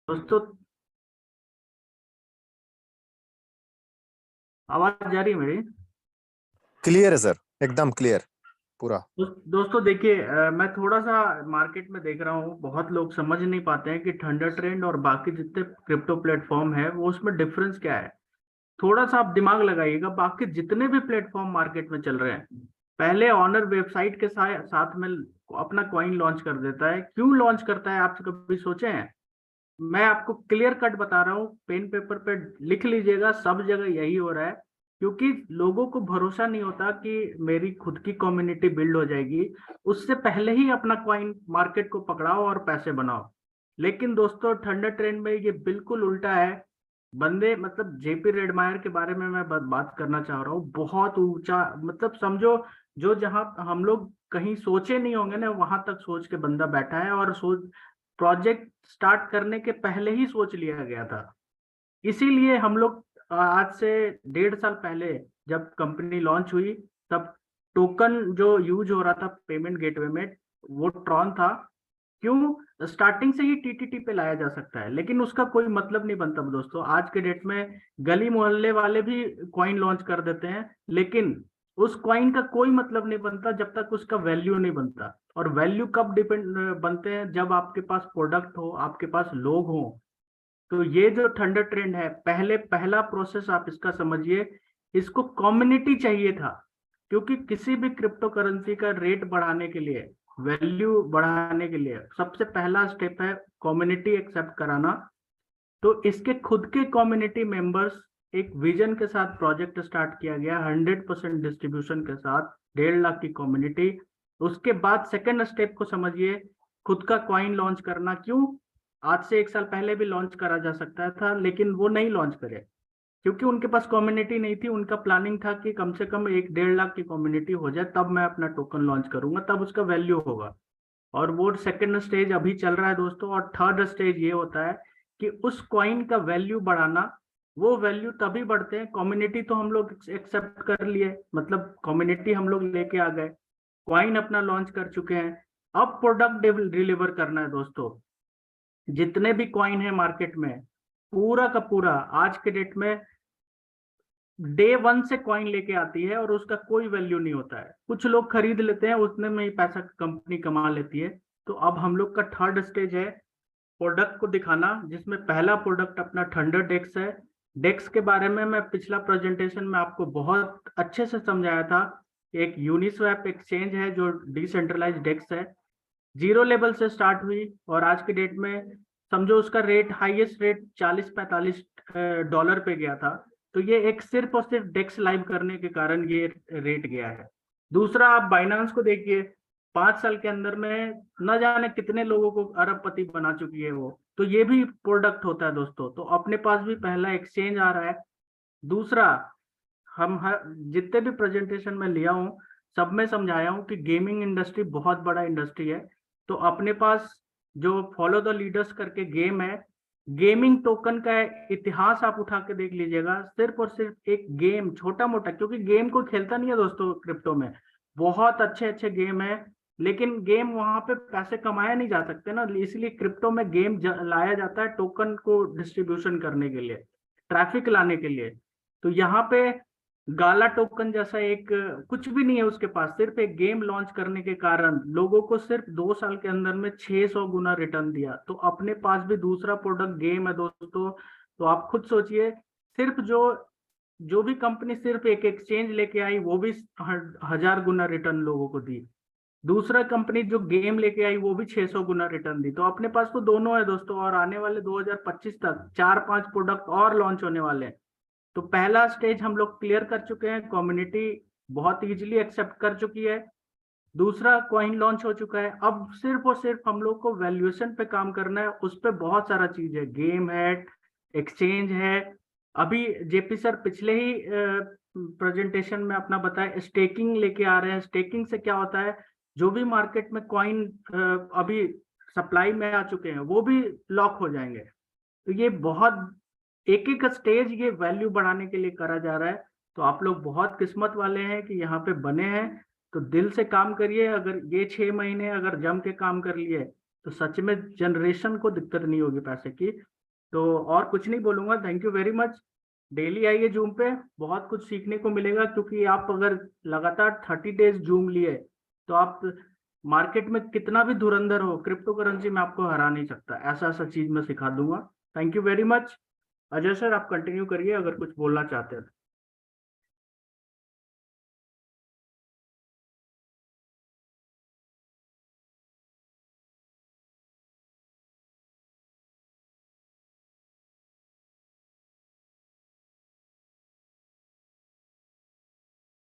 दोस्तों, आवाज जा रही है मेरी? क्लियर है सर, एकदम क्लियर पूरा। दोस्तों देखिए, मैं थोड़ा सा मार्केट में देख रहा हूँ। बहुत लोग समझ नहीं पाते हैं कि थंडर ट्रेंड और बाकी जितने क्रिप्टो प्लेटफॉर्म है वो उसमें डिफरेंस क्या है। थोड़ा सा आप दिमाग लगाइएगा। बाकी जितने भी प्लेटफॉर्म मार्केट में चल रहे हैं, पहले ऑनर वेबसाइट के साथ में अपना कॉइन लॉन्च कर देता है। क्यों लॉन्च करता है, आप कभी सोचे हैं? मैं आपको क्लियर कट बता रहा हूँ, पेन पेपर पे लिख लीजिएगा। सब जगह यही हो रहा है, क्योंकि लोगों को भरोसा नहीं होता कि मेरी खुद की कम्युनिटी बिल्ड हो जाएगी। उससे पहले ही अपना कॉइन मार्केट को पकड़ाओ और पैसे बनाओ। लेकिन दोस्तों, थंडर ट्रेंड में ये बिल्कुल उल्टा है। बंदे मतलब जेपी रेडमायर के बारे में मैं बात करना चाह रहा हूँ। बहुत ऊंचा, मतलब समझो, जो जहां हम लोग कहीं सोचे नहीं होंगे ना, वहां तक सोच के बंदा बैठा है। और सोच, प्रोजेक्ट स्टार्ट करने के पहले ही सोच लिया गया था। इसीलिए हम लोग आज से 1.5 साल पहले जब कंपनी लॉन्च हुई, तब टोकन जो यूज हो रहा था पेमेंट गेटवे में, वो ट्रॉन था। क्यों? स्टार्टिंग से ही टीटीटी पे लाया जा सकता है, लेकिन उसका कोई मतलब नहीं बनता दोस्तों। आज के डेट में गली मोहल्ले वाले भी कॉइन लॉन्च कर देते हैं, लेकिन उस कॉइन का कोई मतलब नहीं बनता जब तक उसका वैल्यू नहीं बनता। और वैल्यू कब डिपेंड बनते हैं? जब आपके पास प्रोडक्ट हो, आपके पास लोग हो। तो ये जो थंडर ट्रेंड है, पहला प्रोसेस आप इसका समझिए। इसको कम्युनिटी चाहिए था। क्योंकि किसी भी क्रिप्टो करेंसी का रेट बढ़ाने के लिए, वैल्यू बढ़ाने के लिए सबसे पहला स्टेप है कम्युनिटी एक्सेप्ट कराना। तो इसके खुद के कम्युनिटी मेंबर्स, एक विजन के साथ प्रोजेक्ट स्टार्ट किया गया, 100% डिस्ट्रीब्यूशन के साथ, 1.5 लाख की कम्युनिटी। उसके बाद सेकंड स्टेप को समझिए, खुद का कॉइन लॉन्च करना। क्यों? आज से 1 साल पहले भी लॉन्च करा जा सकता था, लेकिन वो नहीं लॉन्च करे, क्योंकि उनके पास कम्युनिटी नहीं थी। उनका प्लानिंग था कि कम से कम 1-1.5 लाख की कम्युनिटी हो जाए, तब मैं अपना टोकन लॉन्च करूंगा, तब उसका वैल्यू होगा। और वो सेकंड स्टेज अभी चल रहा है दोस्तों। और थर्ड स्टेज ये होता है कि उस कॉइन का वैल्यू बढ़ाना। वो वैल्यू तभी बढ़ते हैं, कम्युनिटी तो हम लोग एक्सेप्ट कर लिए, मतलब कम्युनिटी हम लोग लेके आ गए, कॉइन अपना लॉन्च कर चुके हैं। अब प्रोडक्ट डिलीवर करना है दोस्तों। जितने भी कॉइन है मार्केट में, पूरा का पूरा आज के डेट में डे वन से कॉइन लेके आती है और उसका कोई वैल्यू नहीं होता है। कुछ लोग खरीद लेते हैं, उतने में ही पैसा कंपनी कमा लेती है। तो अब हम लोग का थर्ड स्टेज है प्रोडक्ट को दिखाना, जिसमें पहला प्रोडक्ट अपना थंडर डेक्स है। डेक्स के बारे में मैं पिछला प्रेजेंटेशन में आपको बहुत अच्छे से समझाया था। एक यूनिस्वैप एक्सचेंज है जो डिसेंट्रलाइज डेक्स है। जीरो लेवल से स्टार्ट हुई और आज के डेट में समझो उसका रेट, हाईएस्ट रेट 40-45 डॉलर पे गया था। तो ये एक सिर्फ और सिर्फ डेक्स लाइव करने के कारण ये रेट गया है। दूसरा, आप बाइनांस को देखिए, 5 साल के अंदर में न जाने कितने लोगों को अरबपति बना चुकी है वो। तो ये भी प्रोडक्ट होता है दोस्तों। तो अपने पास भी पहला एक्सचेंज आ रहा है। दूसरा, हम हर जितने भी प्रेजेंटेशन में लिया हूँ, सब में समझाया हूँ कि गेमिंग इंडस्ट्री बहुत बड़ा इंडस्ट्री है। तो अपने पास जो फॉलो द लीडर्स करके गेम है, गेमिंग टोकन का इतिहास आप उठा के देख लीजिएगा। सिर्फ और सिर्फ एक गेम, छोटा मोटा, क्योंकि गेम कोई खेलता नहीं है दोस्तों क्रिप्टो में। बहुत अच्छे अच्छे गेम है, लेकिन गेम वहां पे पैसे कमाए नहीं जा सकते ना, इसलिए क्रिप्टो में गेम लाया जाता है टोकन को डिस्ट्रीब्यूशन करने के लिए, ट्रैफिक लाने के लिए। तो यहाँ पे गाला टोकन जैसा एक कुछ भी नहीं है उसके पास। सिर्फ एक गेम लॉन्च करने के कारण लोगों को सिर्फ 2 साल के अंदर में 600 गुना रिटर्न दिया। तो अपने पास भी दूसरा प्रोडक्ट गेम है दोस्तों। तो आप खुद सोचिए, सिर्फ जो जो भी कंपनी सिर्फ एक एक्सचेंज लेके आई, वो भी 1000 गुना रिटर्न लोगों को दी। दूसरा कंपनी जो गेम लेके आई, वो भी 600 गुना रिटर्न दी। तो अपने पास तो दोनों है दोस्तों। और आने वाले 2025 तक 4-5 प्रोडक्ट और लॉन्च होने वाले हैं। तो पहला स्टेज हम लोग क्लियर कर चुके हैं, कम्युनिटी बहुत इजीली एक्सेप्ट कर चुकी है। दूसरा, कॉइन लॉन्च हो चुका है। अब सिर्फ और सिर्फ हम लोग को वैल्यूएशन पे काम करना है। उस पे बहुत सारा चीज है, गेम है, एक्सचेंज है। अभी जेपी सर पिछले ही प्रेजेंटेशन में अपना बताया, स्टेकिंग लेके आ रहे हैं। स्टेकिंग से क्या होता है, जो भी मार्केट में कॉइन अभी सप्लाई में आ चुके हैं, वो भी लॉक हो जाएंगे। तो ये बहुत एक एक स्टेज ये वैल्यू बढ़ाने के लिए करा जा रहा है। तो आप लोग बहुत किस्मत वाले हैं कि यहाँ पे बने हैं। तो दिल से काम करिए। अगर ये 6 महीने अगर जम के काम कर लिए, तो सच में जनरेशन को दिक्कत नहीं होगी पैसे की। तो और कुछ नहीं बोलूंगा, thank you very much. Daily आइए जूम पे, बहुत कुछ सीखने को मिलेगा, क्योंकि आप अगर लगातार 30 डेज जूम लिए तो आप मार्केट में कितना भी धुरंधर हो, क्रिप्टो करेंसी में आपको हरा नहीं सकता। ऐसा ऐसा चीज मैं सिखा दूंगा। Thank you very much. Ajay sir, आप कंटिन्यू करिए अगर कुछ बोलना चाहते हैं।